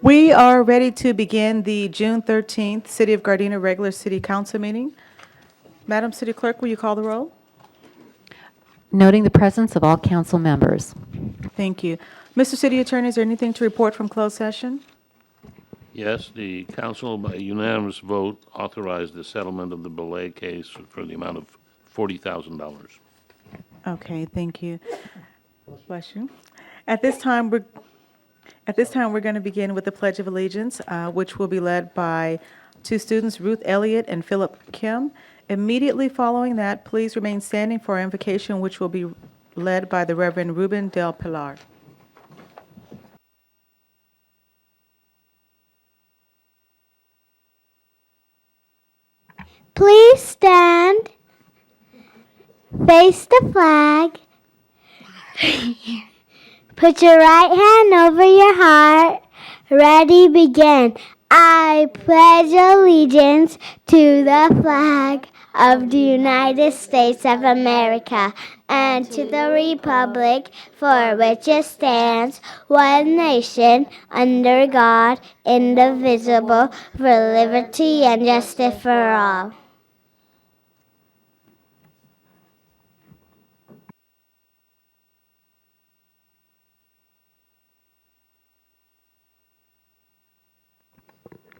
We are ready to begin the June 13th City of Gardena regular city council meeting. Madam City Clerk, will you call the roll? Noting the presence of all council members. Thank you. Mr. City Attorney, is there anything to report from closed session? Yes, the council by unanimous vote authorized the settlement of the Belay case for the amount of $40,000. Okay, thank you. Bless you. At this time, we're going to begin with the Pledge of Allegiance, which will be led by two students, Ruth Elliott and Philip Kim. Immediately following that, please remain standing for our invocation, which will be led by the Reverend Ruben Del Pilar. Please stand, face the flag, put your right hand over your heart, ready, begin. I pledge allegiance to the flag of the United States of America and to the republic for which it stands, one nation, under God, indivisible, for liberty and justice for all.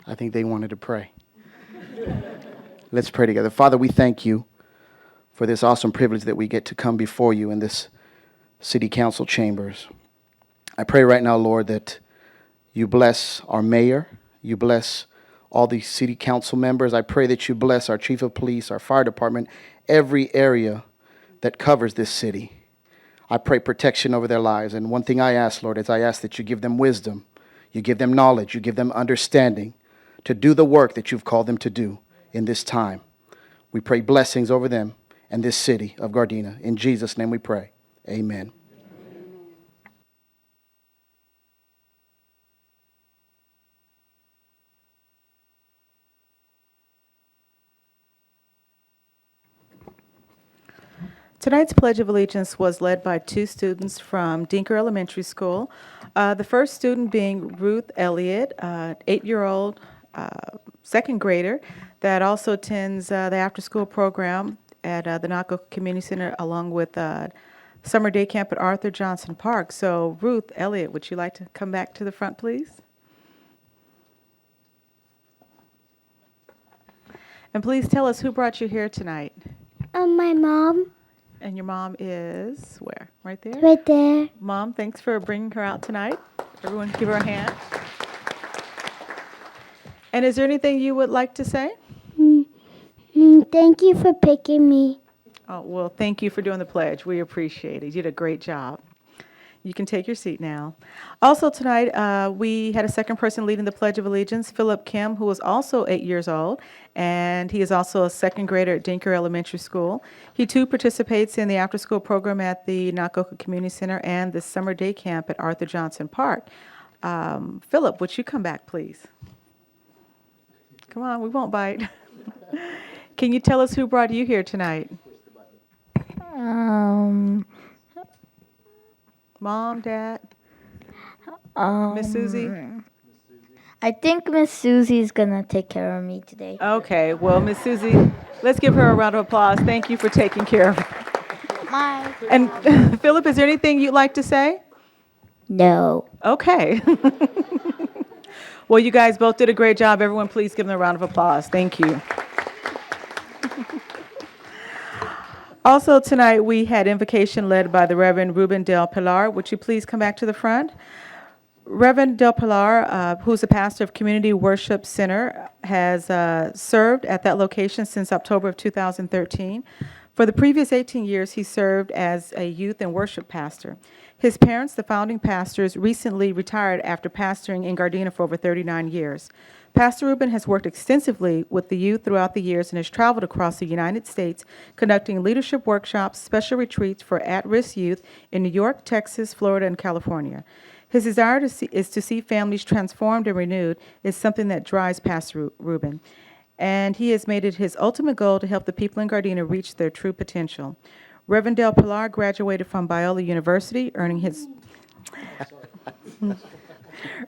I think they wanted to pray. Let's pray together. Father, we thank you for this awesome privilege that we get to come before you in this city council chambers. I pray right now, Lord, that you bless our mayor, you bless all the city council members. I pray that you bless our chief of police, our fire department, every area that covers this city. I pray protection over their lives. And one thing I ask, Lord, is I ask that you give them wisdom, you give them knowledge, you give them understanding to do the work that you've called them to do in this time. We pray blessings over them and this city of Gardena. In Jesus' name we pray. Amen. Tonight's Pledge of Allegiance was led by two students from Dinker Elementary School. The first student being Ruth Elliott, 8-year-old second grader that also attends the after-school program at the Naco Community Center along with summer day camp at Arthur Johnson Park. So Ruth Elliott, would you like to come back to the front, please? And please tell us who brought you here tonight. My mom, And your mom is where? Right there? right there. Mom, thanks for bringing her out tonight. Everyone give her a hand. And is there anything you would like to say? Thank you for picking me. Oh, well, thank you for doing the pledge. We appreciate it. You did a great job. You can take your seat now. Also tonight, we had a second person leading the Pledge of Allegiance, Philip Kim, who is also 8 years old, and he is also a second grader at Dinker Elementary School. He too participates in the after-school program at the Nakoka Community Center and the summer day camp at Arthur Johnson Park. Philip, would you come back, please? Come on, we won't bite. Can you tell us who brought you here tonight? Mom, Dad, Miss Susie? I think Miss Susie's gonna take care of me today. Okay, well, Miss Susie, let's give her a round of applause. Thank you for taking care of her. And Philip, is there anything you'd like to say? No. Okay. Well, you guys both did a great job. Everyone, please give them a round of applause. Thank you. Also tonight, we had invocation led by the Reverend Ruben Del Pilar. Would you please come back to the front? Reverend Del Pilar, who's a pastor of Community Worship Center, has served at that location since October of 2013. For the previous 18 years, he served as a youth and worship pastor. His parents, the founding pastors, recently retired after pastoring in Gardena for over 39 years. Pastor Ruben has worked extensively with the youth throughout the years and has traveled across the United States conducting leadership workshops, special retreats for at-risk youth in New York, Texas, Florida, and California. His desire is to see families transformed and renewed is something that drives Pastor Ruben. And he has made it his ultimate goal to help the people in Gardena reach their true potential. Reverend Del Pilar graduated from Biola University, earning his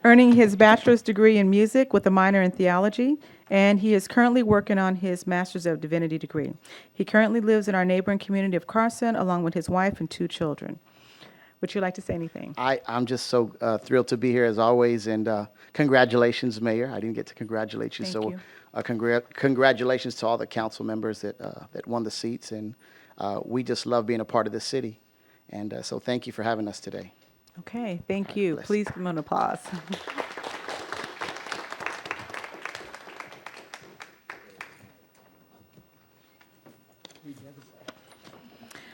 earning his bachelor's degree in music with a minor in theology, and he is currently working on his master's of divinity degree. He currently lives in our neighboring community of Carson, along with his wife and 2 children. Would you like to say anything? I'm just so thrilled to be here as always, and congratulations, Mayor. I didn't get to congratulate you, Thank so you. congratulations to all the council members that won the seats, and we just love being a part of this city, and so thank you for having us today. Okay, thank you. bless. Please give him an applause.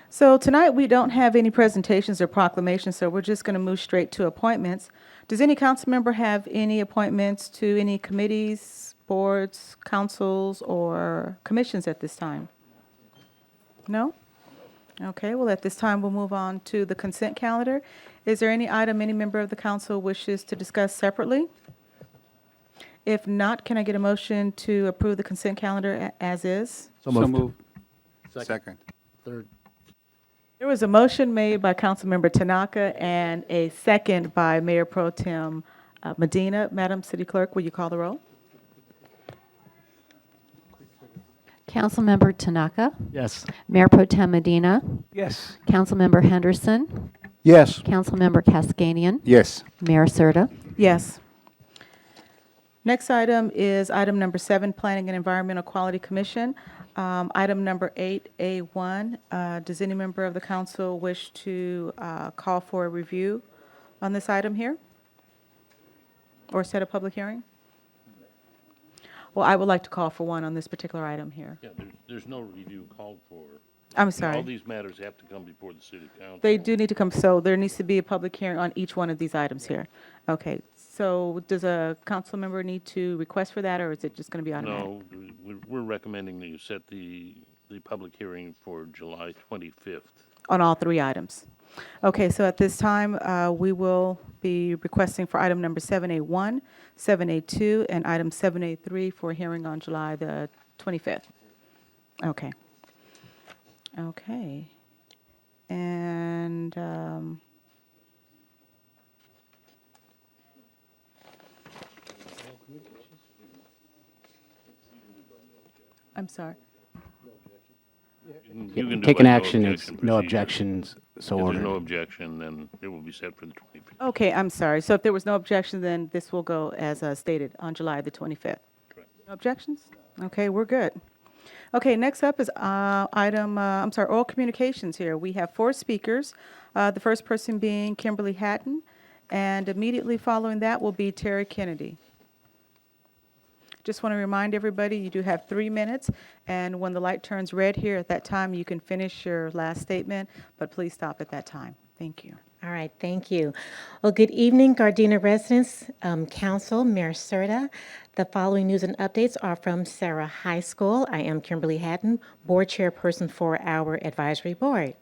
So tonight, we don't have any presentations or proclamations, so we're just going to move straight to appointments. Does any council member have any appointments to any committees, boards, councils, or commissions at this time? No? Okay, well, at this time, we'll move on to the consent calendar. Is there any item any member of the council wishes to discuss separately? If not, can I get a motion to approve the consent calendar as is? So moved. Second. Third. There was a motion made by Councilmember Tanaka and a second by Mayor Pro Tem Medina. Madam City Clerk, will you call the roll? Councilmember Tanaka, Yes. Mayor Pro Tem Medina, Yes. Councilmember Henderson, Yes. Councilmember Cascanian, Yes. Mayor Serta. Yes. Next item is item number 7, Planning and Environmental Quality Commission. Item number 8A1, does any member of the council wish to call for a review on this item here? Or set a public hearing? Well, I would like to call for one on this particular item here. Yeah, there's no review called for. I'm All sorry. these matters have to come before the city council. They do need to come, so there needs to be a public hearing on each one of these items here. Okay, so does a council member need to request for that, or is it just going to be automatic? No, we're recommending that you set the public hearing for July 25th. On all 3 items. Okay, so at this time, we will be requesting for item number 7A1, 7A2, and item 7A3 for a hearing on July the 25th. Okay. Okay. And I'm sorry. You can do Take by an no action, it's objection no procedure. objections, so If there's no ordered. objection, then it will be set for the 25th. Okay, I'm sorry. So if there was no objection, then this will go as stated on July the 25th. Correct. No objections? Okay, we're good. Okay, next up is oral communications here. We have 4 speakers, the first person being Kimberly Hatton, and immediately following that will be Terry Kennedy. Just want to remind everybody, you do have 3 minutes, and when the light turns red here, at that time, you can finish your last statement, but please stop at that time. Thank you. All right, thank you. Well, good evening, Gardena residents, council, Mayor Serta. The following news and updates are from Sarah High School. I am Kimberly Hatton, board chairperson for our advisory board.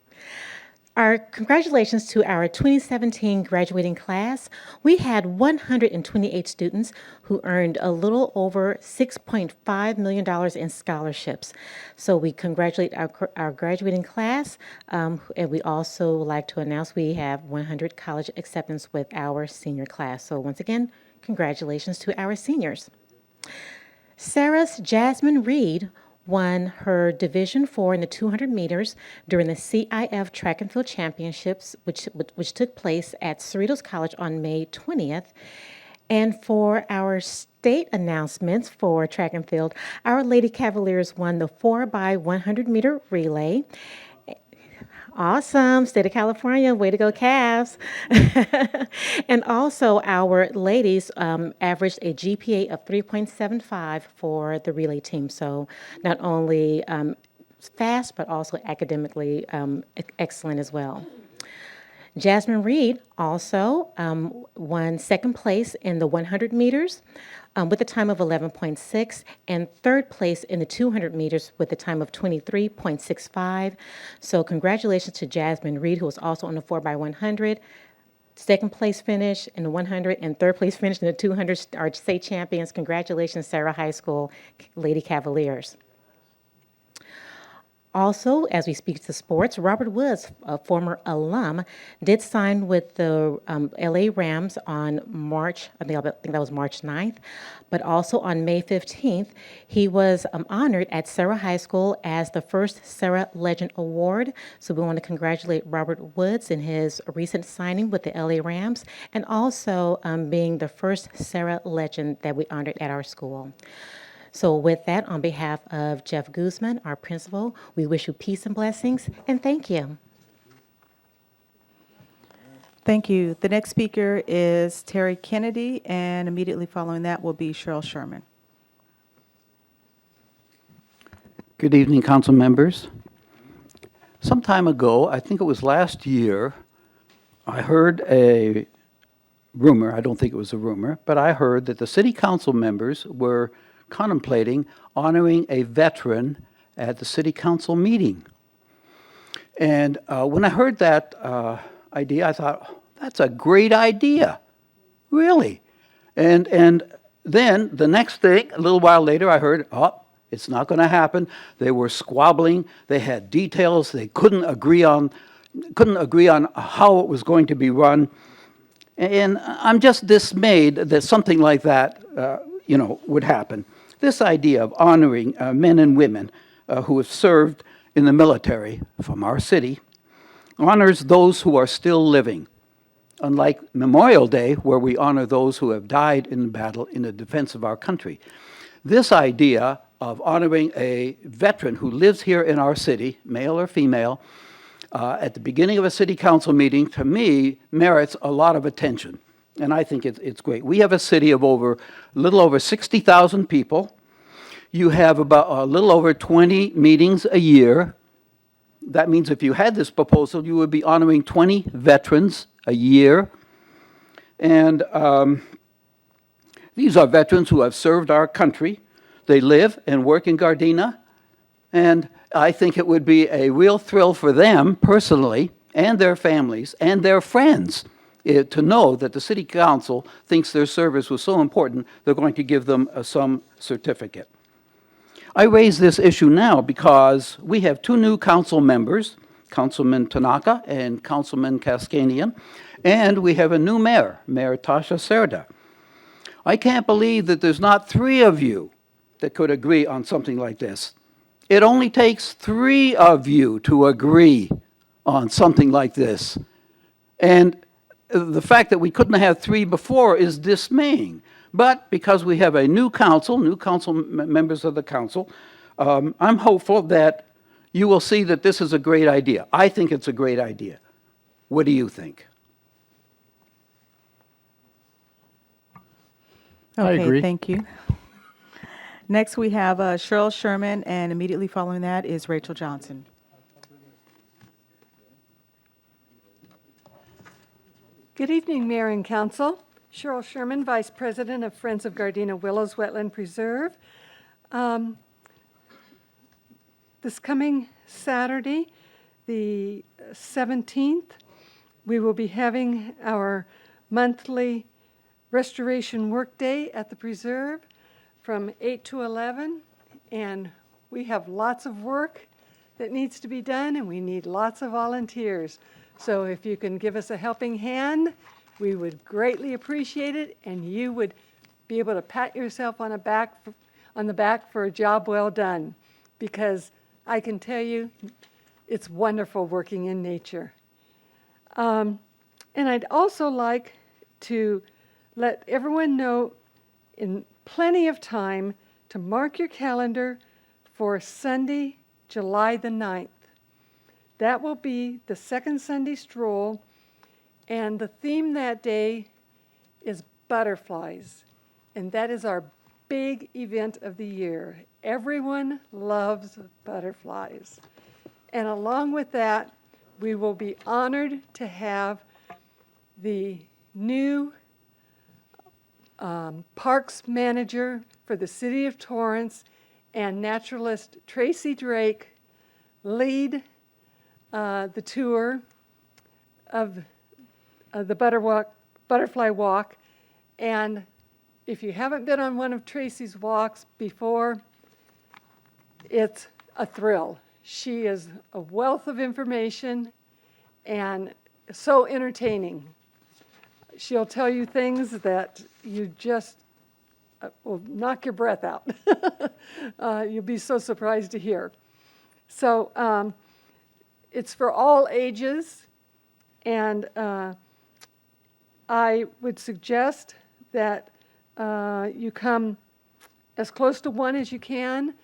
Our congratulations to our 2017 graduating class. We had 128 students who earned a little over $6.5 million in scholarships. So we congratulate our graduating class, and we also like to announce we have 100 college acceptance with our senior class. So once again, congratulations to our seniors. Sarah's Jasmine Reed won her Division IV in the 200 meters during the CIF Track and Field Championships, which took place at Cerritos College on May 20th. And for our state announcements for track and field, our Lady Cavaliers won the 4x100 meter relay. Awesome. State of California, way to go, Cavs. And also our ladies averaged a GPA of 3.75 for the relay team. So not only fast, but also academically excellent as well. Jasmine Reed also won 2nd place in the 100 meters with a time of 11.6 and 3rd place in the 200 meters with a time of 23.65. So congratulations to Jasmine Reed, who was also on the 4x100. 2nd place finish in the 100 and 3rd place finish in the 200 are state champions. Congratulations, Sarah High School Lady Cavaliers. Also, as we speak to sports, Robert Woods, a former alum, did sign with the LA Rams on March, I think that was March 9th, but also on May 15th, he was honored at Sarah High School as the first Sarah Legend Award. So we want to congratulate Robert Woods in his recent signing with the LA Rams, and also being the first Sarah Legend that we honored at our school. So with that, on behalf of Jeff Guzman, our principal, we wish you peace and blessings, and thank you. Thank you. The next speaker is Terry Kennedy, and immediately following that will be Cheryl Sherman. Good evening, council members. Some time ago, I think it was last year, I heard a rumor, I don't think it was a rumor, but I heard that the city council members were contemplating honoring a veteran at the city council meeting. And when I heard that idea, I thought, that's a great idea, really. And then the next thing, a little while later, I heard, oh, it's not going to happen. They were squabbling. They had details. They couldn't agree on how it was going to be run. And I'm just dismayed that something like that, would happen. This idea of honoring men and women who have served in the military from our city honors those who are still living, unlike Memorial Day, where we honor those who have died in battle in the defense of our country. This idea of honoring a veteran who lives here in our city, male or female, at the beginning of a city council meeting, to me, merits a lot of attention. And I think it's great. We have a city of a little over 60,000 people. You have about a little over 20 meetings a year. That means if you had this proposal, you would be honoring 20 veterans a year. And these are veterans who have served our country. They live and work in Gardena. And I think it would be a real thrill for them personally, and their families, and their friends, to know that the city council thinks their service was so important, they're going to give them some certificate. I raise this issue now because we have two new council members, Councilman Tanaka and Councilman Kaskanian, and we have a new mayor, Mayor Tasha Serda. I can't believe that there's not three of you that could agree on something like this. It only takes three of you to agree on something like this. And the fact that we couldn't have three before is dismaying. But because we have a new council members of the council, I'm hopeful that you will see that this is a great idea. I think it's a great idea. What do you think? Okay, agree. thank you. Next, we have Cheryl Sherman, and immediately following that is Rachel Johnson. Good evening, Mayor and Council. Cheryl Sherman, Vice President of Friends of Gardena Willows Wetland Preserve. This coming Saturday, the 17th, we will be having our monthly restoration workday at the preserve from 8 to 11, and we have lots of work that needs to be done, and we need lots of volunteers. So if you can give us a helping hand, we would greatly appreciate it, and you would be able to pat yourself on the back for a job well done, because I can tell you it's wonderful working in nature. And I'd also like to let everyone know in plenty of time to mark your calendar for Sunday, July the 9th. That will be the second Sunday stroll, and the theme that day is butterflies, and that is our big event of the year. Everyone loves butterflies. And along with that, we will be honored to have the new parks manager for the city of Torrance and naturalist Tracy Drake lead the tour of the Butterfly Walk. And if you haven't been on one of Tracy's walks before, it's a thrill. She is a wealth of information and so entertaining. She'll tell you things that you just will knock your breath out. You'll be so surprised to hear. So it's for all ages, and I would suggest that you come as close to 1 as you can.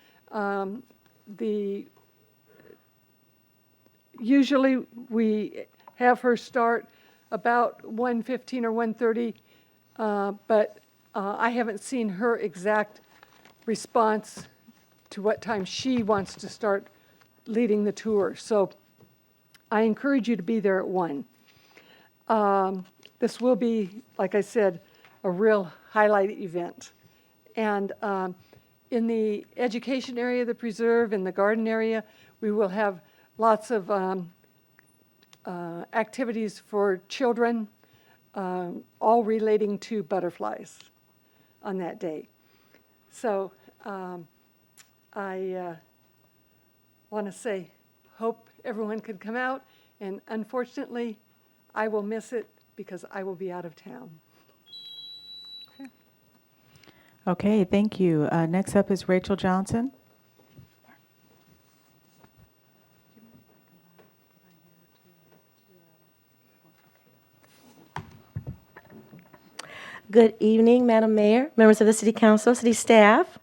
Usually we have her start about 1:15 or 1:30, but I haven't seen her exact response to what time she wants to start leading the tour. So I encourage you to be there at 1. This will be, like I said, a real highlight event. And in the education area of the preserve, in the garden area, we will have lots of activities for children, all relating to butterflies on that day. So I want to say, hope everyone could come out, and unfortunately, I will miss it because I will be out of town. Okay, thank you. Next up is Rachel Johnson. Good evening, Madam Mayor, members of the City Council, city staff.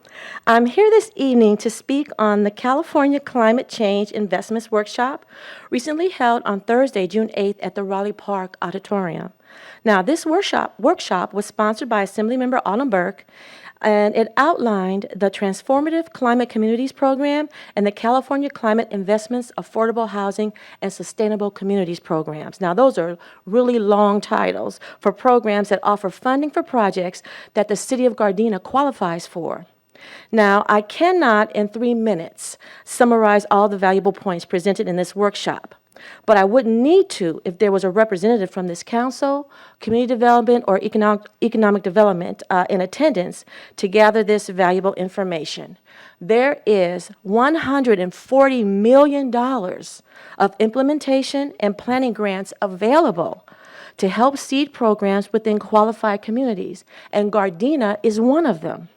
I'm here this evening to speak on the California Climate Change Investments Workshop, recently held on Thursday, June 8th at the Raleigh Park Auditorium. Now, this workshop was sponsored by Assemblymember Autumn Burke, and it outlined the Transformative Climate Communities Program and the California Climate Investments, Affordable Housing, and Sustainable Communities Programs. Now, those are really long titles for programs that offer funding for projects that the City of Gardena qualifies for. Now, I cannot in 3 minutes summarize all the valuable points presented in this workshop, but I wouldn't need to if there was a representative from this council, community development, or economic development in attendance to gather this valuable information. There is $140 million of implementation and planning grants available to help seed programs within qualified communities, and Gardena is one of them.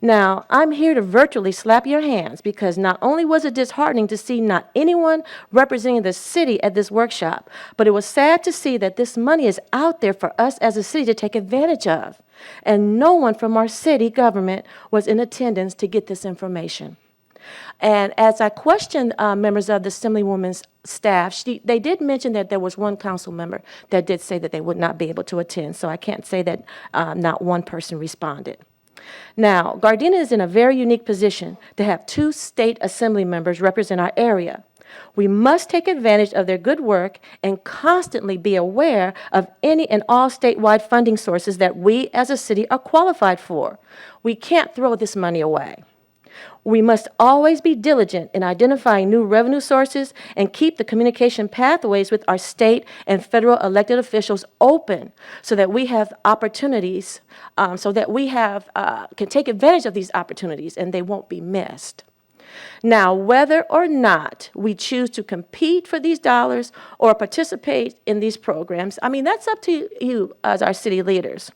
Now, I'm here to virtually slap your hands because not only was it disheartening to see not anyone representing the city at this workshop, but it was sad to see that this money is out there for us as a city to take advantage of. And no one from our city government was in attendance to get this information. And as I questioned members of the Assemblywoman's staff, they did mention that there was one council member that did say that they would not be able to attend, so I can't say that not one person responded. Now, Gardena is in a very unique position to have 2 state assembly members represent our area. We must take advantage of their good work and constantly be aware of any and all statewide funding sources that we as a city are qualified for. We can't throw this money away. We must always be diligent in identifying new revenue sources and keep the communication pathways with our state and federal elected officials open so that we have opportunities, can take advantage of these opportunities and they won't be missed. Now, whether or not we choose to compete for these dollars or participate in these programs, that's up to you as our city leaders.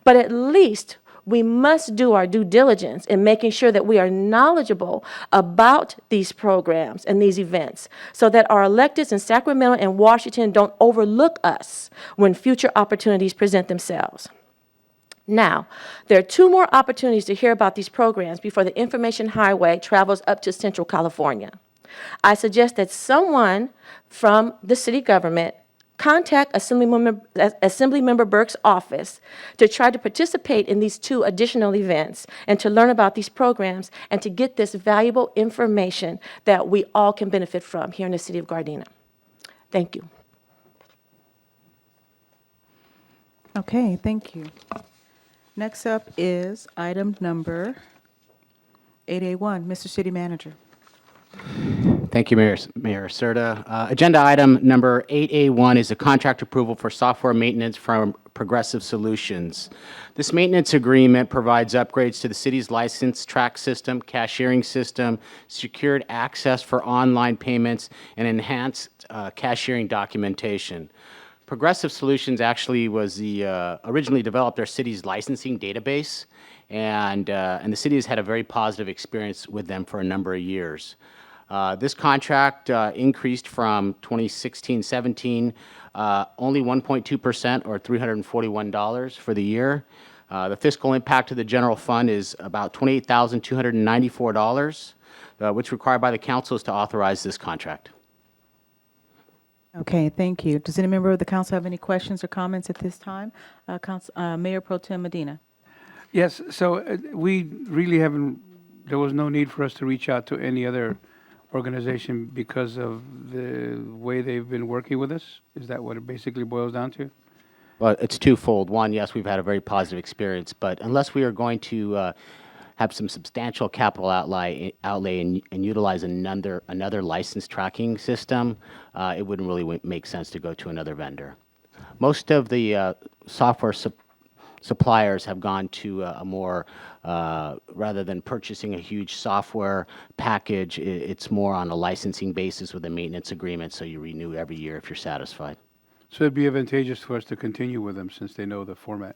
But at least we must do our due diligence in making sure that we are knowledgeable about these programs and these events so that our electeds in Sacramento and Washington don't overlook us when future opportunities present themselves. Now, there are 2 more opportunities to hear about these programs before the information highway travels up to Central California. I suggest that someone from the city government contact Assemblymember Burke's office to try to participate in these 2 additional events and to learn about these programs and to get this valuable information that we all can benefit from here in the city of Gardena. Thank you. Okay, thank you. Next up is item number 8A1, Mr. City Manager. Thank you, Mayor Serta. Agenda item number 8A1 is a contract approval for software maintenance from Progressive Solutions. This maintenance agreement provides upgrades to the city's license track system, cashiering system, secured access for online payments, and enhanced cashiering documentation. Progressive Solutions actually was the originally developed our city's licensing database, and the city has had a very positive experience with them for a number of years. This contract increased from 2016-17 only 1.2% or $341 for the year. The fiscal impact to the general fund is about $28,294, which required by the council is to authorize this contract. Okay, thank you. Does any member of the council have any questions or comments at this time? Mayor Pro Tem Medina. Yes, so we really haven't, there was no need for us to reach out to any other organization because of the way they've been working with us? Is that what it basically boils down to? Well, it's twofold. One, yes, we've had a very positive experience, but unless we are going to have some substantial capital outlay and utilize another license tracking system, it wouldn't really make sense to go to another vendor. Most of the software suppliers have gone to a more, rather than purchasing a huge software package, it's more on a licensing basis with a maintenance agreement, so you renew every year if you're satisfied. So it'd be advantageous for us to continue with them since they know the format.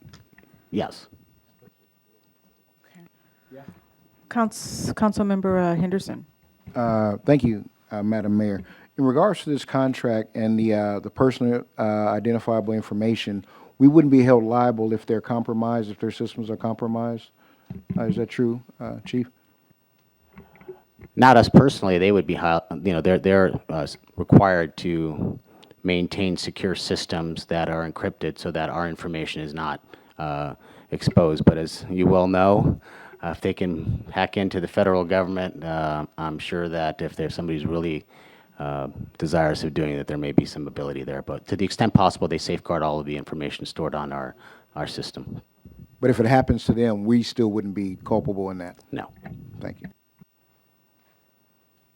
Yes. Councilmember Henderson. Thank you, Madam Mayor. In regards to this contract and the personal identifiable information, we wouldn't be held liable if they're compromised, if their systems are compromised. Is that true, Chief? Not us personally. They would be, they're required to maintain secure systems that are encrypted so that our information is not exposed. But as you well know, if they can hack into the federal government, I'm sure that if there's somebody's really desirous of doing it, there may be some ability there. But to the extent possible, they safeguard all of the information stored on our system. But if it happens to them, we still wouldn't be culpable in that? No. Thank you.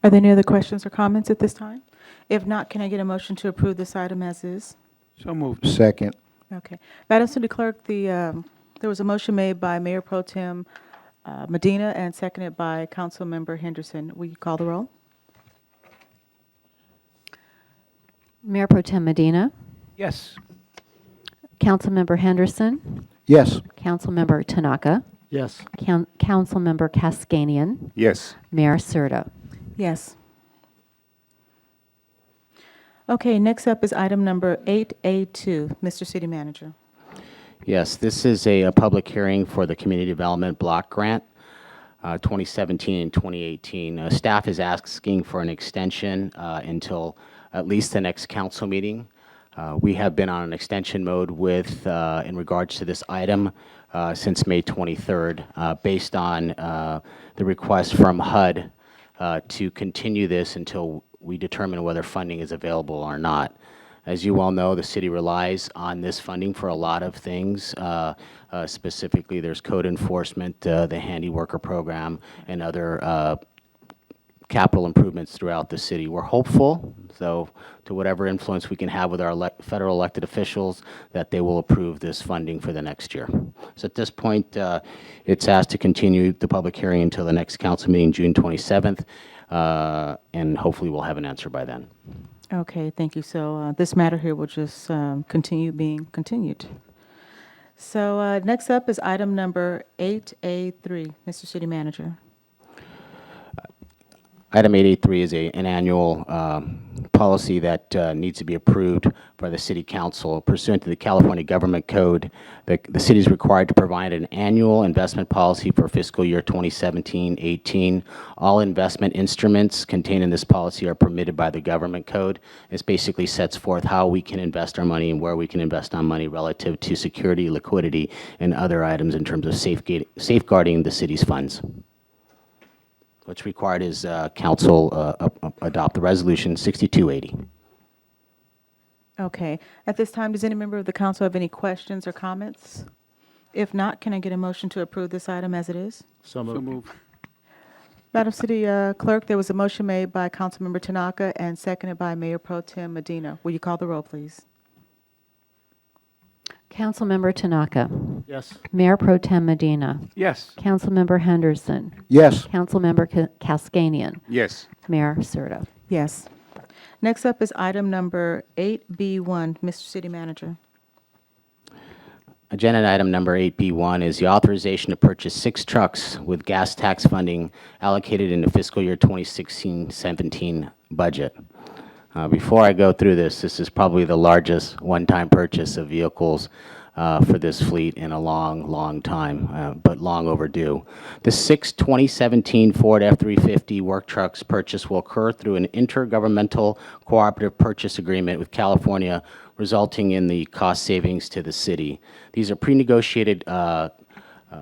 Are there any other questions or comments at this time? If not, can I get a motion to approve this item as is? So moved. Second. Okay. Madam City Clerk, there was a motion made by Mayor Pro Tem Medina and seconded by Councilmember Henderson. Will you call the roll? Mayor Pro Tem Medina, Yes. Councilmember Henderson, Yes. Councilmember Tanaka, Yes. Councilmember Cascanian, Yes. Mayor Serta. Yes. Okay, next up is item number 8A2. Mr. City Manager. Yes, this is a public hearing for the Community Development Block Grant, 2017 and 2018. Staff is asking for an extension until at least the next council meeting. We have been on an extension mode with, in regards to this item, since May 23rd, based on the request from HUD to continue this until we determine whether funding is available or not. As you well know, the city relies on this funding for a lot of things. Specifically, there's code enforcement, the handy worker program, and other capital improvements throughout the city. We're hopeful, so to whatever influence we can have with our federal elected officials, that they will approve this funding for the next year. So at this point, it's asked to continue the public hearing until the next council meeting, June 27th, and hopefully we'll have an answer by then. Okay, thank you. So this matter here will just continue being continued. So next up is item number 8A3. Mr. City Manager. Item 883 is an annual policy that needs to be approved by the City Council. Pursuant to the California Government Code, the city is required to provide an annual investment policy for fiscal year 2017-18. All investment instruments contained in this policy are permitted by the Government Code. This basically sets forth how we can invest our money and where we can invest our money relative to security, liquidity, and other items in terms of safeguarding the city's funds. What's required is council adopt the resolution 6280. Okay. At this time, does any member of the council have any questions or comments? If not, can I get a motion to approve this item as it is? So moved. Madam City Clerk, there was a motion made by Councilmember Tanaka and seconded by Mayor Pro Tem Medina. Will you call the roll, please? Councilmember Tanaka. Yes. Mayor Pro Tem Medina. Yes. Councilmember Henderson. Yes. Councilmember Kaskanian. Yes. Mayor Serta. Yes. Next up is item number 8B1. Mr. City Manager. Agenda item number 8B1 is the authorization to purchase 6 trucks with gas tax funding allocated in the fiscal year 2016-17 budget. Before I go through this is probably the largest one-time purchase of vehicles for this fleet in a long, long time, but long overdue. The 6 2017 Ford F-350 work trucks purchase will occur through an intergovernmental cooperative purchase agreement with California, resulting in the cost savings to the city. These are pre-negotiated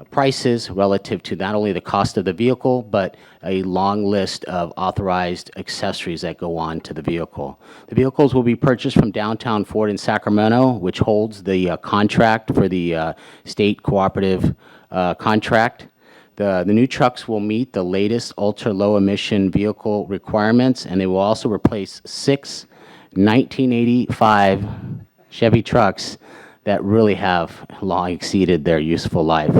prices relative to not only the cost of the vehicle, but a long list of authorized accessories that go on to the vehicle. The vehicles will be purchased from Downtown Ford in Sacramento, which holds the contract for the state cooperative contract. The new trucks will meet the latest ultra-low emission vehicle requirements, and they will also replace 6 1985 Chevy trucks that really have long exceeded their useful life.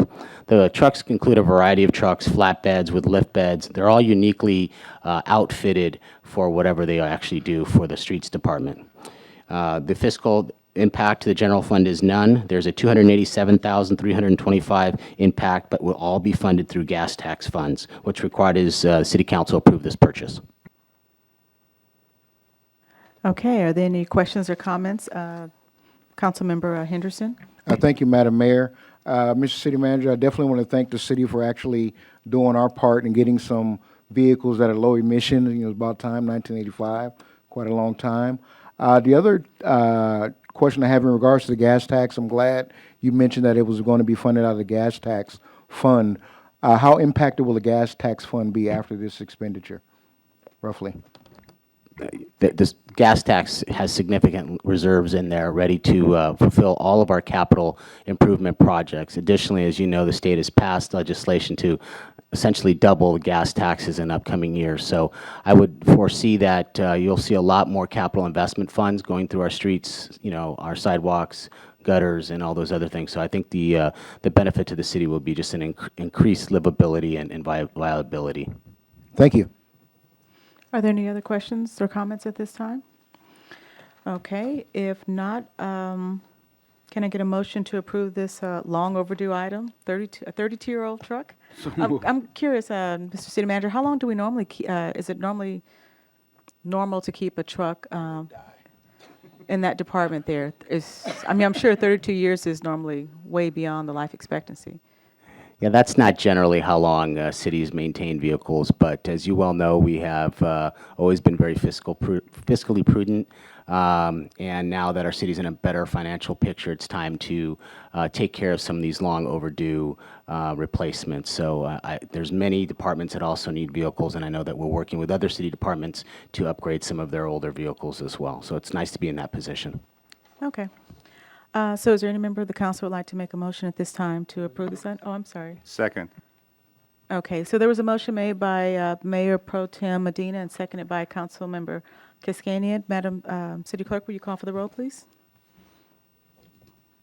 The trucks include a variety of trucks, flatbeds with lift beds. They're all uniquely outfitted for whatever they actually do for the streets department. The fiscal impact to the general fund is none. There's a $287,325 impact, but will all be funded through gas tax funds. What's required is City Council approve this purchase. Okay, are there any questions or comments? Councilmember Henderson? Thank you, Madam Mayor. Mr. City Manager, I definitely want to thank the city for actually doing our part and getting some vehicles that are low emission. You know, it's about time, 1985, quite a long time. The other question I have in regards to the gas tax, I'm glad you mentioned that it was going to be funded out of the gas tax fund. How impacted will the gas tax fund be after this expenditure, roughly? This gas tax has significant reserves in there ready to fulfill all of our capital improvement projects. Additionally, as you know, the state has passed legislation to essentially double the gas taxes in upcoming years. So I would foresee that you'll see a lot more capital investment funds going through our streets, you know, our sidewalks, gutters, and all those other things. So I think the benefit to the city will be just an increased livability and viability. Thank you. Are there any other questions or comments at this time? Okay, if not, can I get a motion to approve this long overdue item, a 32-year-old truck? I'm curious, Mr. City Manager, how long do we normally keep, is it normally normal to keep a truck in that department there? I mean, I'm sure 32 years is normally way beyond the life expectancy. Yeah, that's not generally how long cities maintain vehicles, but as you well know, we have always been very fiscally prudent, and now that our city's in a better financial picture, it's time to take care of some of these long overdue replacements. So there's many departments that also need vehicles, and I know that we're working with other city departments to upgrade some of their older vehicles as well. So it's nice to be in that position. Okay. So is there any member of the council who would like to make a motion at this time to approve this? Oh, I'm sorry. Second. Okay, so there was a motion made by Mayor Pro Tem Medina and seconded by Councilmember Kaskanian. Madam City Clerk, will you call for the roll, please?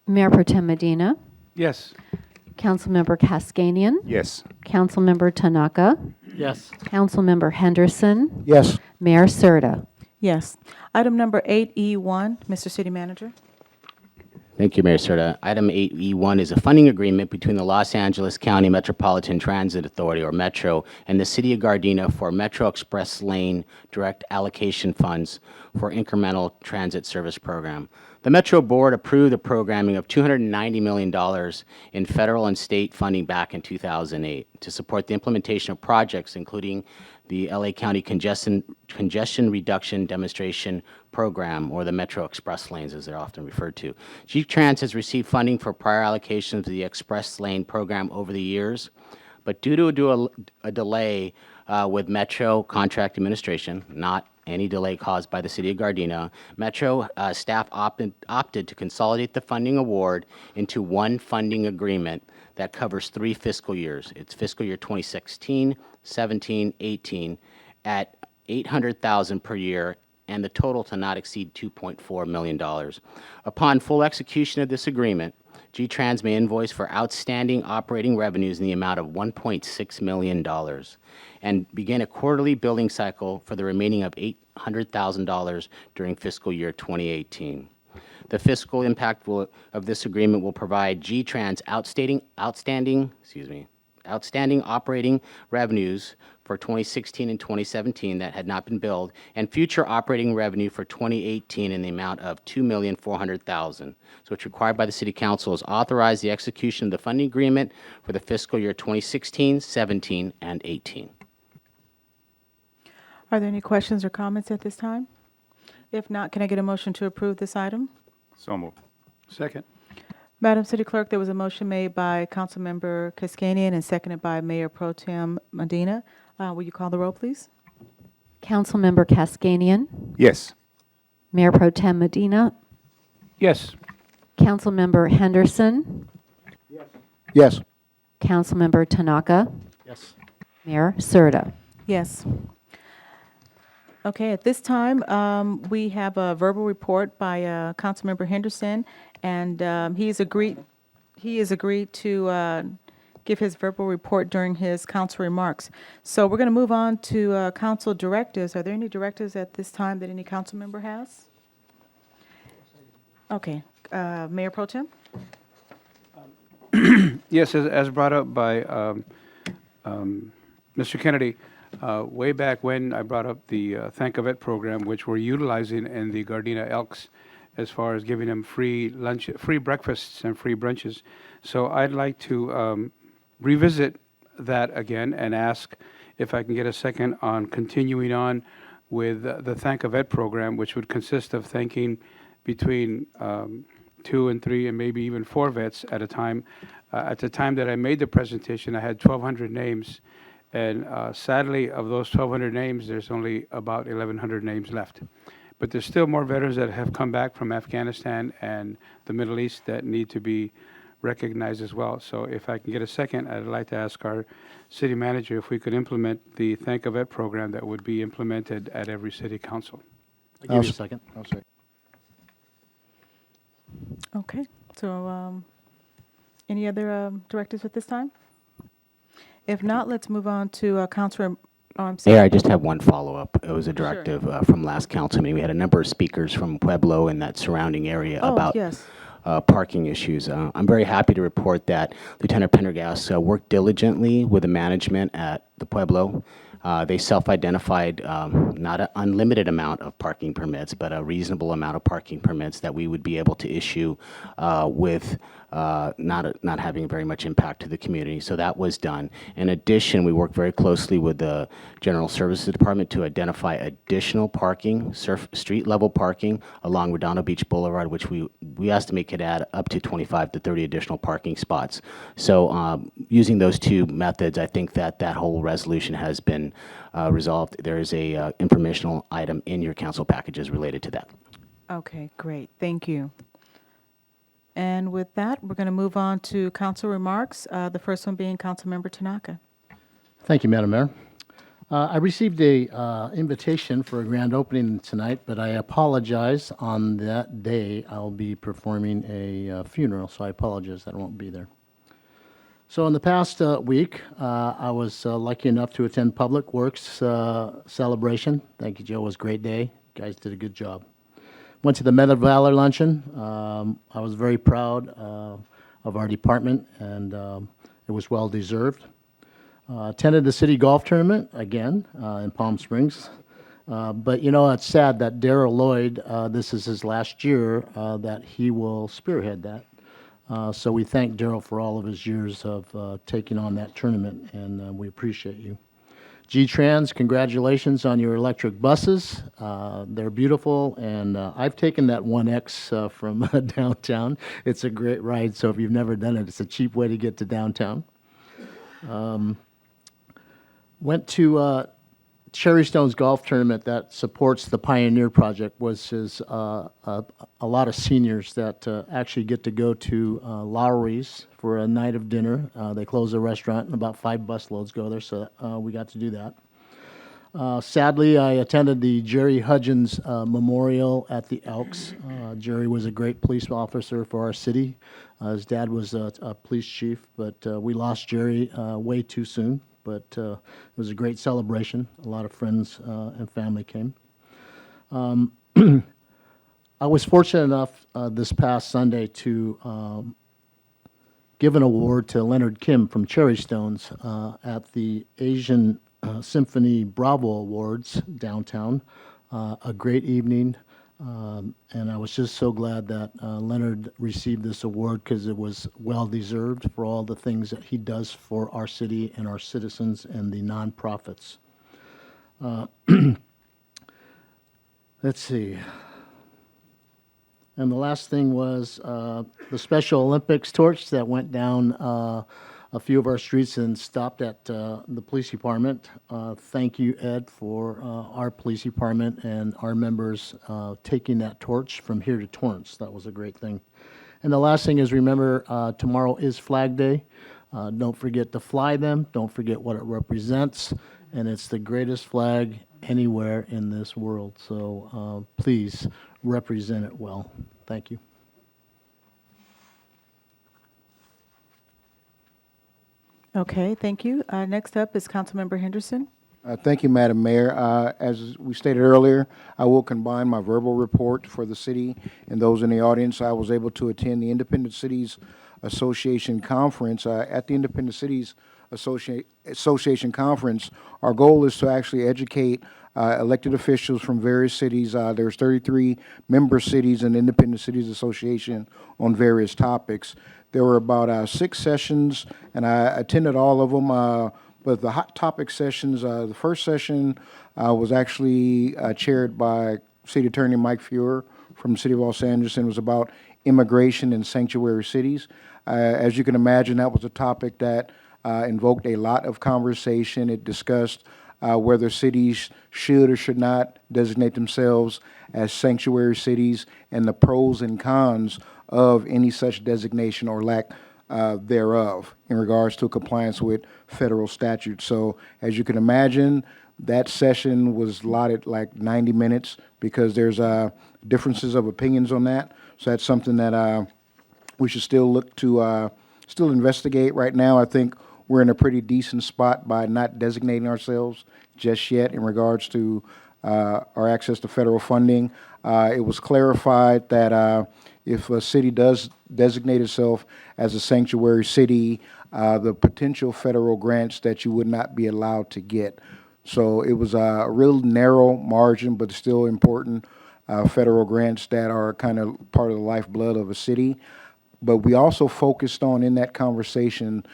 Mayor Pro Tem Medina. Yes. Councilmember Kaskanian. Yes. Councilmember Tanaka. Yes. Councilmember Henderson. Yes. Mayor Serta. Yes. Item number 8E1, Mr. City Manager. Thank you, Mayor Serta. Item 8E1 is a funding agreement between the Los Angeles County Metropolitan Transit Authority, or Metro, and the City of Gardena for Metro Express Lane Direct Allocation Funds for Incremental Transit Service Program. The Metro Board approved the programming of $290 million in federal and state funding back in 2008 to support the implementation of projects including the LA County Congestion Reduction Demonstration Program, or the Metro Express Lanes, as they're often referred to. G-Trans has received funding for prior allocations of the Express Lane program over the years, but due to a delay with Metro contract administration, not any delay caused by the City of Gardena, Metro staff opted to consolidate the funding award into one funding agreement that covers 3 fiscal years. It's fiscal year 2016, 17, 18, at $800,000 per year and the total to not exceed $2.4 million. Upon full execution of this agreement, G-Trans may invoice for outstanding operating revenues in the amount of $1.6 million and begin a quarterly billing cycle for the remaining of $800,000 during fiscal year 2018. The fiscal impact of this agreement will provide G-Trans outstanding operating revenues for 2016 and 2017 that had not been billed, and future operating revenue for 2018 in the amount of $2,400,000. So what's required by the City Council is authorize the execution of the funding agreement for the fiscal year 2016, 17, and 18. Are there any questions or comments at this time? If not, can I get a motion to approve this item? So moved. Second. Madam City Clerk, there was a motion made by Councilmember Kaskanian and seconded by Mayor Pro Tem Medina. Will you call the roll, please? Councilmember Kaskanian, Yes. Mayor Pro Tem Medina, Yes. Councilmember Henderson, Yes. Councilmember Tanaka, Yes. Mayor Serta. Yes. Okay, at this time, we have a verbal report by Councilmember Henderson, and he has agreed to give his verbal report during his council remarks. So we're going to move on to council directives. Are there any directives at this time that any council member has? Okay, Mayor Pro Tem? Yes, as brought up by Mr. Kennedy, way back when I brought up the Thank a Vet program, which we're utilizing in the Gardena Elks as far as giving them free lunch, free breakfasts and free brunches. So I'd like to revisit that again and ask if I can get a second on continuing on with the Thank a Vet program, which would consist of thanking between 2 and 3 and maybe even 4 vets at a time. At the time that I made the presentation, I had 1,200 names. And sadly, of those 1,200 names, there's only about 1,100 names left. But there's still more veterans that have come back from Afghanistan and the Middle East that need to be recognized as well. So if I can get a second, I'd like to ask our city manager if we could implement the Thank a Vet program that would be implemented at every city council. I'll give you a second. I'll say. Okay, so any other directives at this time? If not, let's move on to Councilor. Mayor, I just have one follow-up. It was a directive from last council meeting. We had a number of speakers from Pueblo and that surrounding area about yes. parking issues. I'm very happy to report that Lieutenant Pendergast worked diligently with the management at the Pueblo. They self-identified not an unlimited amount of parking permits, but a reasonable amount of parking permits that we would be able to issue with not having very much impact to the community. So that was done. In addition, we worked very closely with the General Services Department to identify additional parking, street-level parking along Redondo Beach Boulevard, which we estimate could add up to 25 to 30 additional parking spots. So using those two methods, I think that whole resolution has been resolved. There is a informational item in your council packages related to that. Okay, great. Thank you. And with that, we're going to move on to council remarks. The first one being Councilmember Tanaka. Thank you, Madam Mayor. I received a invitation for a grand opening tonight, but I apologize. On that day, I'll be performing a funeral, so I apologize that I won't be there. So in the past week, I was lucky enough to attend Public Works celebration. Thank you, Joe. It was a great day. You guys did a good job. Went to the Medal of Valor luncheon. I was very proud of our department, and it was well deserved. Attended the city golf tournament again in Palm Springs. But you know, it's sad that Darrell Lloyd, this is his last year that he will spearhead that. So we thank Darrell for all of his years of taking on that tournament, and we appreciate you. G-Trans, congratulations on your electric buses. They're beautiful, and I've taken that 1X from downtown. It's a great ride, so if you've never done it, it's a cheap way to get to downtown. Went to Cherry Stone's golf tournament that supports the Pioneer Project, which is a lot of seniors that actually get to go to Lowry's for a night of dinner. They close the restaurant, and about 5 busloads go there, so we got to do that. Sadly, I attended the Jerry Hudgens Memorial at the Elks. Jerry was a great police officer for our city. His dad was a police chief, but we lost Jerry way too soon. But it was a great celebration. A lot of friends and family came. I was fortunate enough this past Sunday to give an award to Leonard Kim from Cherry Stones at the Asian Symphony Bravo Awards downtown. A great evening, and I was just so glad that Leonard received this award because it was well-deserved for all the things that he does for our city and our citizens and the nonprofits. Let's see. And the last thing was the Special Olympics torch that went down a few of our streets and stopped at the police department. Thank you, Ed, for our police department and our members taking that torch from here to Torrance. That was a great thing. And the last thing is, remember, tomorrow is Flag Day. Don't forget to fly them. Don't forget what it represents. And it's the greatest flag anywhere in this world. So please represent it well. Thank you. Okay, thank you. Next up is Councilmember Henderson. Thank you, Madam Mayor. As we stated earlier, I will combine my verbal report for the city and those in the audience. I was able to attend the Independent Cities Association Conference. At the Independent Cities Association Conference, our goal is to actually educate elected officials from various cities. There's 33 member cities in the Independent Cities Association on various topics. There were about 6 sessions, and I attended all of them. But the hot topic sessions, the first session was actually chaired by City Attorney Mike Fuhrer from the City of Los Angeles, and it was about immigration in sanctuary cities. As you can imagine, that was a topic that invoked a lot of conversation. It discussed whether cities should or should not designate themselves as sanctuary cities and the pros and cons of any such designation or lack thereof in regards to compliance with federal statutes. So as you can imagine, that session was allotted like 90 minutes because there's differences of opinions on that. So that's something that we should still look to still investigate. Right now, I think we're in a pretty decent spot by not designating ourselves just yet in regards to our access to federal funding. It was clarified that if a city does designate itself as a sanctuary city, the potential federal grants that you would not be allowed to get. So it was a real narrow margin, but still important federal grants that are kind of part of the lifeblood of a city. But we also focused on in that conversation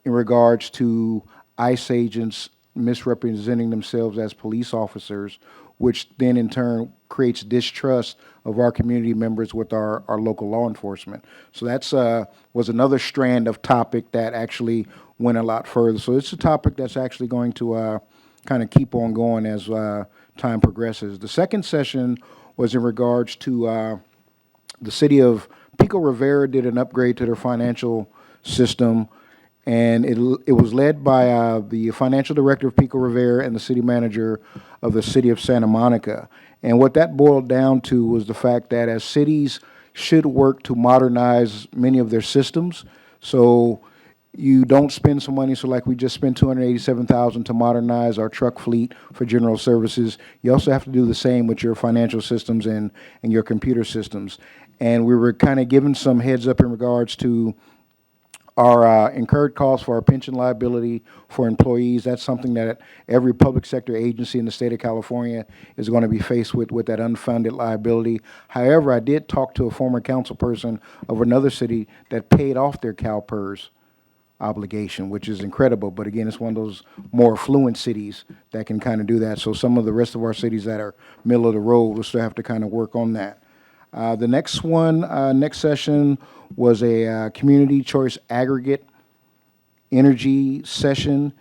in regards to ICE agents misrepresenting themselves as police officers, which then in turn creates distrust of our community members with our local law enforcement. So that's was another strand of topic that actually went a lot further. So it's a topic that's actually going to kind of keep on going as time progresses. The second session was in regards to the city of Pico Rivera did an upgrade to their financial system, and it was led by the financial director of Pico Rivera and the city manager of the city of Santa Monica. And what that boiled down to was the fact that as cities should work to modernize many of their systems, so you don't spend some money. So like we just spent $287,000 to modernize our truck fleet for general services. You also have to do the same with your financial systems and your computer systems. And we were kind of given some heads up in regards to our incurred costs for our pension liability for employees. That's something that every public sector agency in the state of California is going to be faced with that unfunded liability. However, I did talk to a former council person of another city that paid off their CalPERS obligation, which is incredible. But again, it's one of those more affluent cities that can kind of do that. So some of the rest of our cities that are middle of the road will still have to kind of work on that. The next one, next session was a community choice aggregate energy session.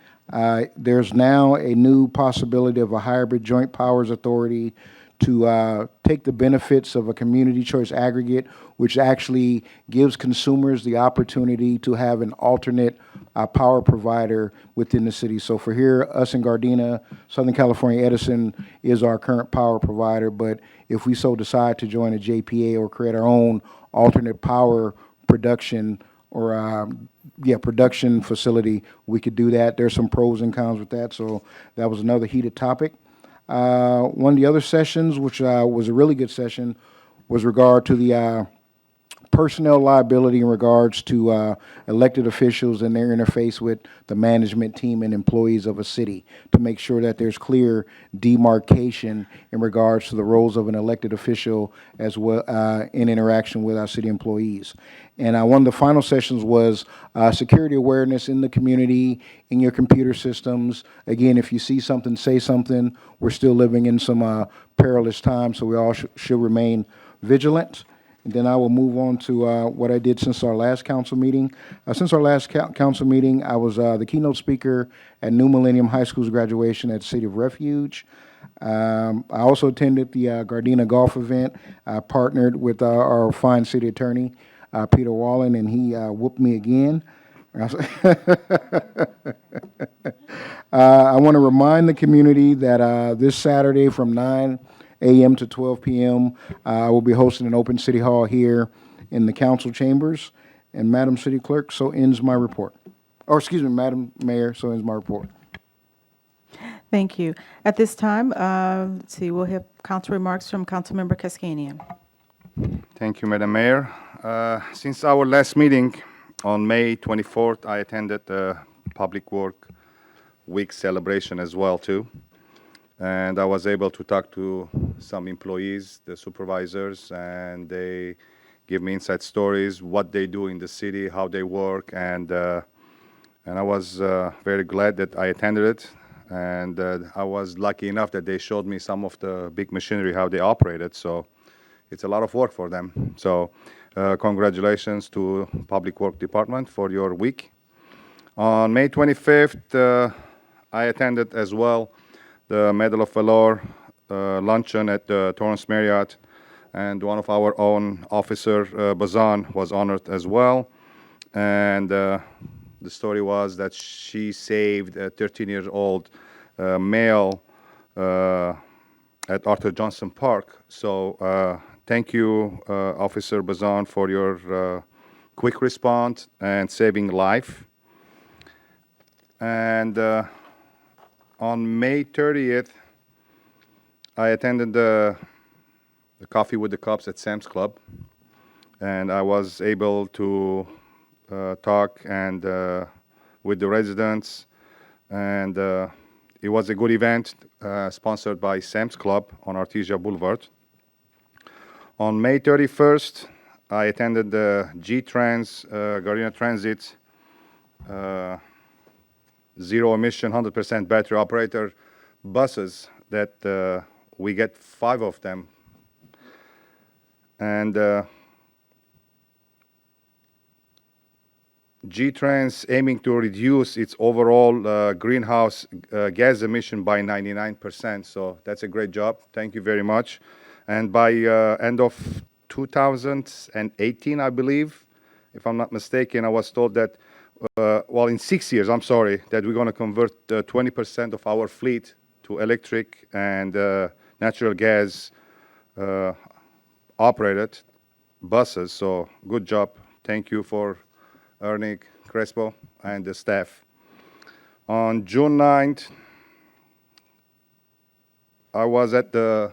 There's now a new possibility of a hybrid joint powers authority to take the benefits of a community choice aggregate, which actually gives consumers the opportunity to have an alternate power provider within the city. So for here, us in Gardena, Southern California Edison is our current power provider, but if we so decide to join a JPA or create our own alternate power production or production facility, we could do that. There's some pros and cons with that, so that was another heated topic. One of the other sessions, which was a really good session, was regard to the personnel liability in regards to elected officials and their interface with the management team and employees of a city, to make sure that there's clear demarcation in regards to the roles of an elected official as well in interaction with our city employees. And one of the final sessions was security awareness in the community, in your computer systems. Again, if you see something, say something. We're still living in some perilous times, so we all should remain vigilant. And then I will move on to what I did since our last council meeting. Since our last council meeting, I was the keynote speaker at New Millennium High School's graduation at City of Refuge. I also attended the Gardena Golf event. I partnered with our fine city attorney, Peter Wallen, and he whooped me again. I want to remind the community that this Saturday from 9 a.m. to 12 p.m., I will be hosting an open city hall here in the council chambers. And Madam City Clerk, so ends my report. Or excuse me, Madam Mayor, so ends my report. Thank you. At this time, let's see, we'll have council remarks from Councilmember Kaskanian. Thank you, Madam Mayor. Since our last meeting on May 24th, I attended the Public Work Week celebration as well, too. And I was able to talk to some employees, the supervisors, and they give me inside stories, what they do in the city, how they work, and I was very glad that I attended it. And I was lucky enough that they showed me some of the big machinery, how they operate it. So it's a lot of work for them. So congratulations to Public Work Department for your week. On May 25th, I attended as well the Medal of Valor luncheon at the Torrance Marriott, and one of our own officer, Bazan, was honored as well. And the story was that she saved a 13-year-old male at Arthur Johnson Park. So thank you, Officer Bazan, for your quick response and saving life. And on May 30th, I attended the Coffee with the Cops at Sam's Club, and I was able to talk and with the residents, and it was a good event sponsored by Sam's Club on Artesia Boulevard. On May 31st, I attended the G-Trans Gardena Transit zero emission, 100% battery operator buses that we get 5 of them. And G-Trans aiming to reduce its overall greenhouse gas emission by 99%. So that's a great job. Thank you very much. And by end of 2018, I believe, if I'm not mistaken, I was told that well, in 6 years, I'm sorry, that we're going to convert 20% of our fleet to electric and natural gas operated buses. So good job. Thank you for Ernie Crespo and the staff. On June 9th, I was at the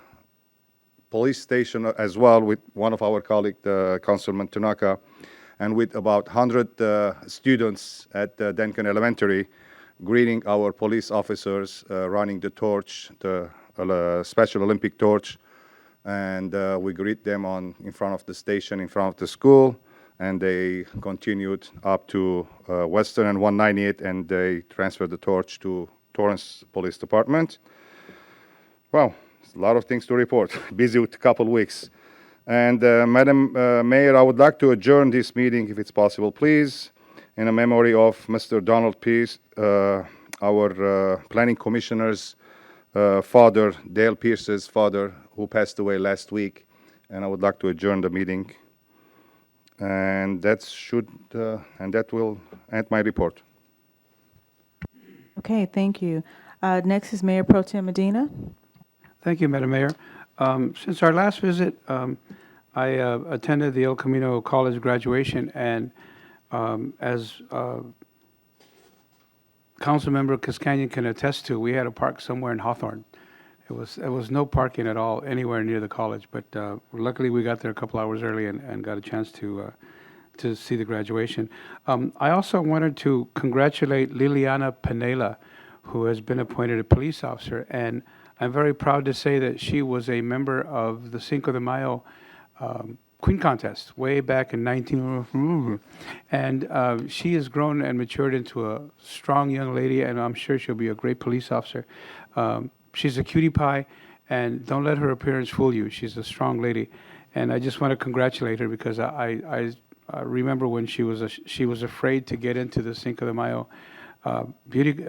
police station as well with one of our colleagues, Councilman Tanaka, and with about 100 students at Denton Elementary, greeting our police officers, running the torch, the Special Olympic torch, and we greet them in front of the station, in front of the school, and they continued up to Western and 198, and they transferred the torch to Torrance Police Department. Well, a lot of things to report. Busy with a couple weeks. And Madam Mayor, I would like to adjourn this meeting, if it's possible, please, in a memory of Mr. Donald Pearce, our planning commissioner's father, Dale Pearce's father, who who passed away last week, and I would like to adjourn the meeting. And that will end my report. Okay, thank you. Next is Mayor Pro Tem Medina. Thank you, Madam Mayor. Since our last visit, I attended the El Camino College graduation, and as Councilmember Cascanian can attest to, we had to park somewhere in Hawthorne. It was no parking at all anywhere near the college, but luckily we got there a couple hours early and got a chance to see the graduation. I also wanted to congratulate Liliana Pinela, who has been appointed a police officer, and I'm very proud to say that she was a member of the Cinco de Mayo Queen Contest way back in 19... And she has grown and matured into a strong young lady, and I'm sure she'll be a great police officer. She's a cutie pie, and don't let her appearance fool you. She's a strong lady, and I just want to congratulate her because I remember when she was afraid to get into the Cinco de Mayo beauty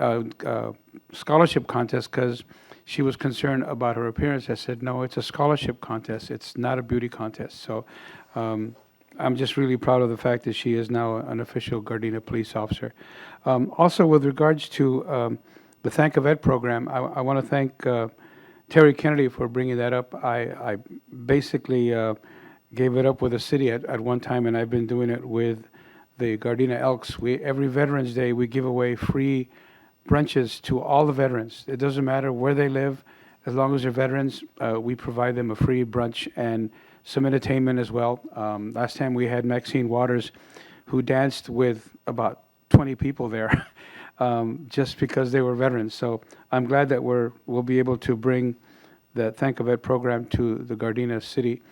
scholarship contest because she was concerned about her appearance. I said, no, it's a scholarship contest. It's not a beauty contest. So I'm just really proud of the fact that she is now an official Gardena police officer. Also, with regards to the Thank a Vet program, I want to thank Terry Kennedy for bringing that up. I basically gave it up with the city at one time, and I've been doing it with the Gardena Elks. Every Veterans Day, we give away free brunches to all the veterans. It doesn't matter where they live, as long as they're veterans, we provide them a free brunch and some entertainment as well. Last time we had Maxine Waters, who danced with about 20 people there, just because they were veterans. So I'm glad that we'll be able to bring the Thank a Vet program to the Gardena city.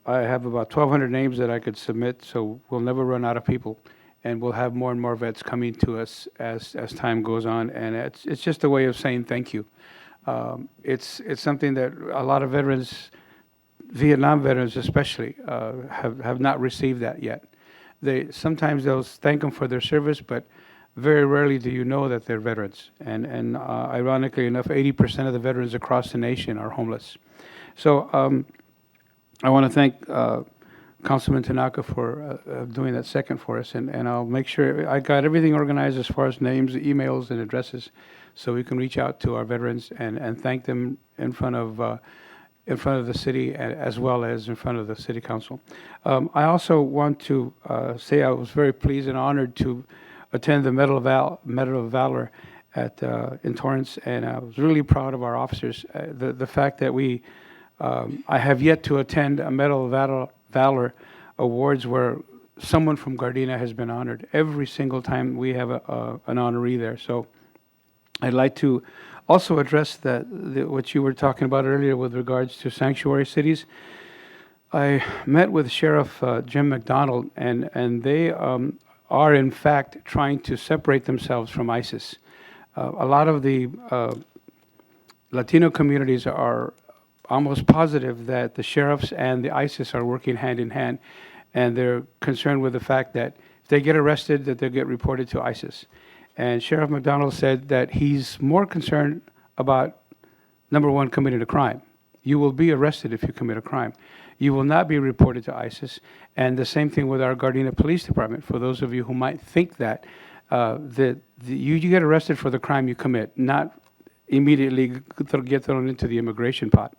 I have about 1,200 names that I could submit, so we'll never run out of people. And we'll have more and more vets coming to us as time goes on. And it's just a way of saying thank you. It's something that a lot of veterans, Vietnam veterans especially, have not received that yet. Sometimes they'll thank them for their service, but very rarely do you know that they're veterans. And ironically enough, 80% of the veterans across the nation are homeless. So I want to thank Councilman Tanaka for doing that second for us, and I'll make sure I got everything organized as far as names, emails, and addresses, so we can reach out to our veterans and thank them in front of the city as well as in front of the city council. I also want to say I was very pleased and honored to attend the Medal of Valor in Torrance, and I was really proud of our officers. The fact that I have yet to attend a Medal of Valor awards where someone from Gardena has been honored. Every single time we have an honoree there. So I'd like to also address what you were talking about earlier with regards to sanctuary cities. I met with Sheriff Jim McDonald, and they are in fact trying to separate themselves from ISIS. A lot of the Latino communities are almost positive that the sheriffs and the ISIS are working hand in hand, and they're concerned with the fact that if they get arrested, that they'll get reported to ISIS. And Sheriff McDonald said that he's more concerned about, number one, committing a crime. You will be arrested if you commit a crime. You will not be reported to ISIS. And the same thing with our Gardena Police Department. For those of you who might think that, you get arrested for the crime you commit, not immediately get thrown into the immigration pot.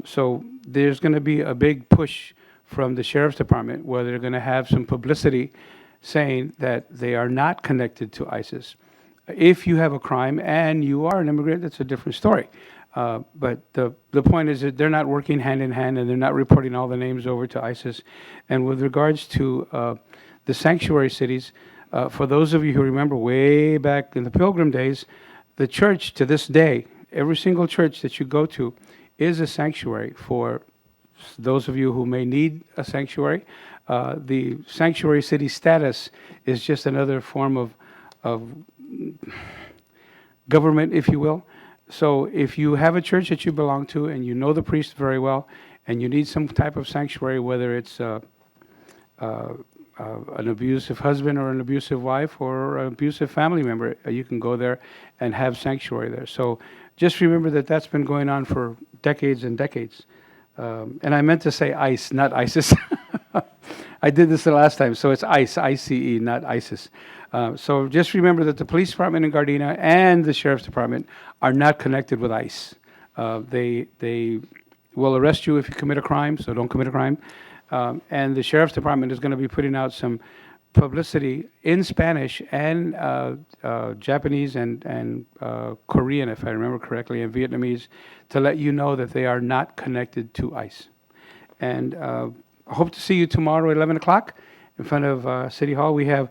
So there's going to be a big push from the Sheriff's Department where they're going to have some publicity saying that they are not connected to ISIS. If you have a crime and you are an immigrant, that's a different story. But the point is that they're not working hand in hand, and they're not reporting all the names over to ISIS. And with regards to the sanctuary cities, for those of you who remember way back in the Pilgrim days, the church to this day, every single church that you go to is a sanctuary for those of you who may need a sanctuary. The sanctuary city status is just another form of government, if you will. So if you have a church that you belong to and you know the priest very well and you need some type of sanctuary, whether it's an abusive husband or an abusive wife or an abusive family member, you can go there and have sanctuary there. So just remember that that's been going on for decades and decades. And I meant to say ICE, not ISIS. I did this the last time, so it's ICE, I-C-E, not ISIS. So just remember that the police department in Gardena and the sheriff's department are not connected with ICE. They will arrest you if you commit a crime, so don't commit a crime. And the sheriff's department is going to be putting out some publicity in Spanish and Japanese and Korean, if I remember correctly, and Vietnamese, to let you know that they are not connected to ICE. And I hope to see you tomorrow at 11 o'clock in front of City Hall. We had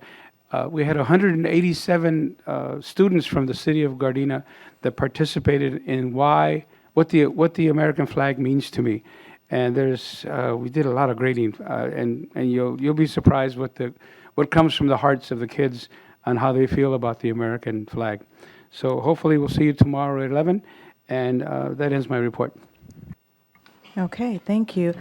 187 students from the city of Gardena that participated in what the American flag means to me. And we did a lot of grading, and you'll be surprised what comes from the hearts of the kids on how they feel about the American flag. So hopefully we'll see you tomorrow at 11, and that ends my report. Okay, thank you.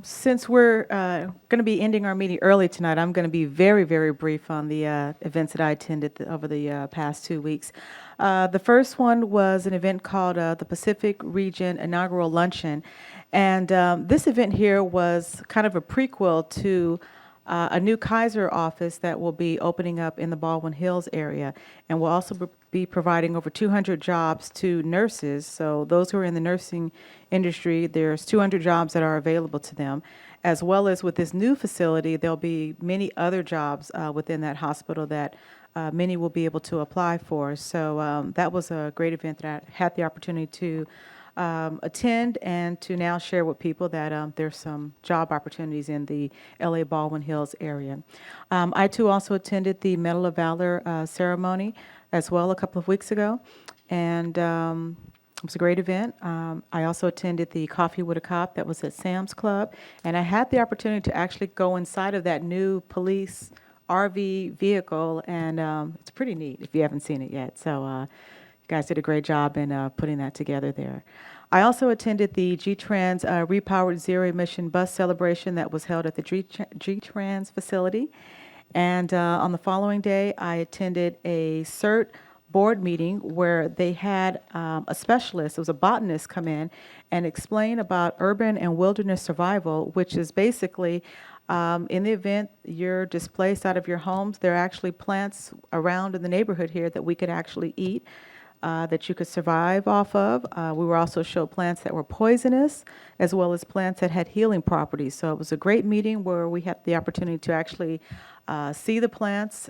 Since we're going to be ending our meeting early tonight, I'm going to be very, very brief on the events that I attended over the past 2 weeks. The first one was an event called the Pacific Region Inaugural Luncheon. And this event here was kind of a prequel to a new Kaiser office that will be opening up in the Baldwin Hills area, and will also be providing over 200 jobs to nurses. So those who are in the nursing industry, there's 200 jobs that are available to them, as well as with this new facility, there'll be many other jobs within that hospital that many will be able to apply for. So that was a great event that I had the opportunity to attend, and to now share with people that there's some job opportunities in the LA Baldwin Hills area. I too also attended the Medal of Valor ceremony as well a couple of weeks ago, and it was a great event. I also attended the Coffee with a Cop that was at Sam's Club, and I had the opportunity to actually go inside of that new police RV vehicle, and it's pretty neat if you haven't seen it yet. So you guys did a great job in putting that together there. I also attended the G-Trans Repowered Zero Emission Bus Celebration that was held at the G-Trans facility. And on the following day, I attended a CERT board meeting where they had a specialist, it was a botanist, come in and explain about urban and wilderness survival, which is basically in the event you're displaced out of your homes, there are actually plants around in the neighborhood here that we could actually eat, that you could survive off of. We were also showed plants that were poisonous, as well as plants that had healing properties. So it was a great meeting where we had the opportunity to actually see the plants,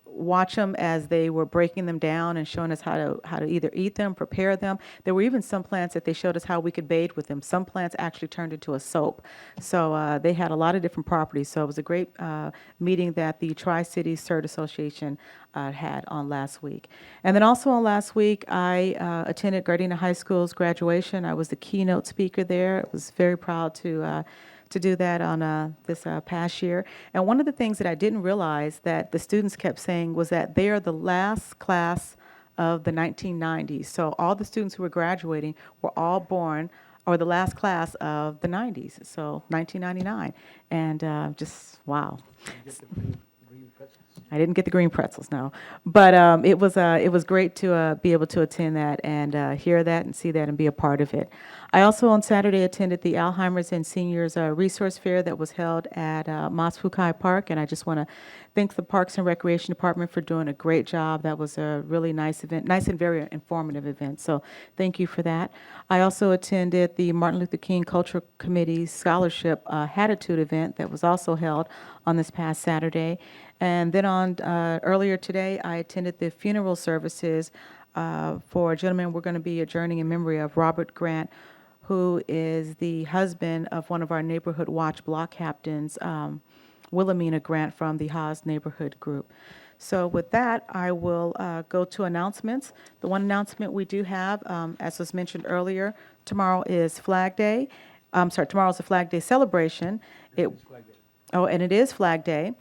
watch them as they were breaking them down and showing us how to either eat them, prepare them. There were even some plants that they showed us how we could bathe with them. Some plants actually turned into a soap. So they had a lot of different properties. So it was a great meeting that the Tri-City CERT Association had on last week. And then also on last week, I attended Gardena High School's graduation. I was the keynote speaker there. I was very proud to do that on this past year. And one of the things that I didn't realize that the students kept saying was that they are the last class of the 1990s. So all the students who were graduating were all born, or the last class of the 90s, so 1999. And just, wow. I didn't get the green pretzels, no. But it was great to be able to attend that and hear that and see that and be a part of it. I also on Saturday attended the Alzheimer's and Seniors Resource Fair that was held at Mas Fukai Park, and I just want to thank the Parks and Recreation Department for doing a great job. That was a really nice event, nice and very informative event, so thank you for that. I also attended the Martin Luther King Cultural Committee Scholarship Hatitude event that was also held on this past Saturday. And then on earlier today, I attended the funeral services for a gentleman we're going to be adjourning in memory of, Robert Grant, who is the husband of one of our neighborhood watch block captains, Wilhelmina Grant from the Haas Neighborhood Group. So with that, I will go to announcements. The one announcement we do have, as was mentioned earlier, tomorrow is Flag Day. Tomorrow is the Flag Day celebration. And it is Flag Day.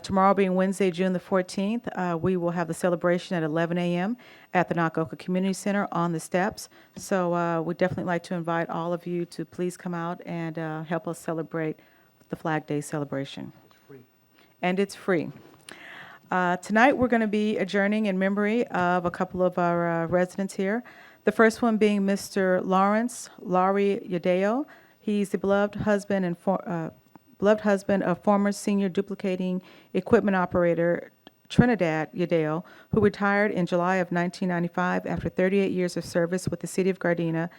Tomorrow being Wednesday, June the 14th, we will have the celebration at 11 a.m. at the Nakaoka Community Center on the steps. So we'd definitely like to invite all of you to please come out and help us celebrate the Flag Day celebration. It's free. And it's free. Tonight we're going to be adjourning in memory of a couple of our residents here. The first one being Mr. Lawrence Laurie Yadeo. He's the beloved husband of former senior duplicating equipment operator Trinidad Yadeo, who retired in July of 1995 after 38 years of service with the City of Gardena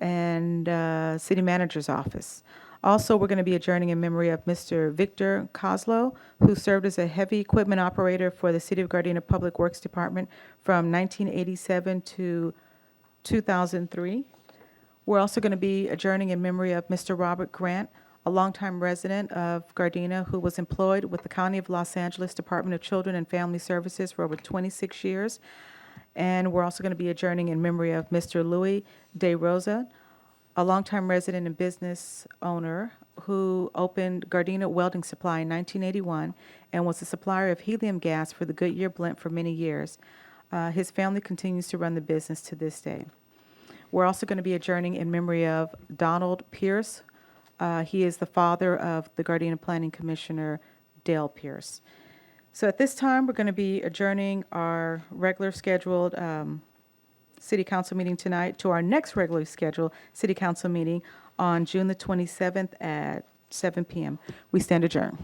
and City Manager's Office. Also, we're going to be adjourning in memory of Mr. Victor Kozlow, who served as a heavy equipment operator for the City of Gardena Public Works Department from 1987 to 2003. We're also going to be adjourning in memory of Mr. Robert Grant, a longtime resident of Gardena who was employed with the County of Los Angeles Department of Children and Family Services for over 26 years. And we're also going to be adjourning in memory of Mr. Louis De Rosa, a longtime resident and business owner who opened Gardena Welding Supply in 1981 and was the supplier of helium gas for the Goodyear blimp for many years. His family continues to run the business to this day. We're also going to be adjourning in memory of Donald Pierce. He is the father of the Gardena Planning Commissioner, Dale Pierce. So at this time, we're going to be adjourning our regular scheduled City Council meeting tonight to our next regularly scheduled City Council meeting on June the 27th at 7 p.m. We stand adjourned.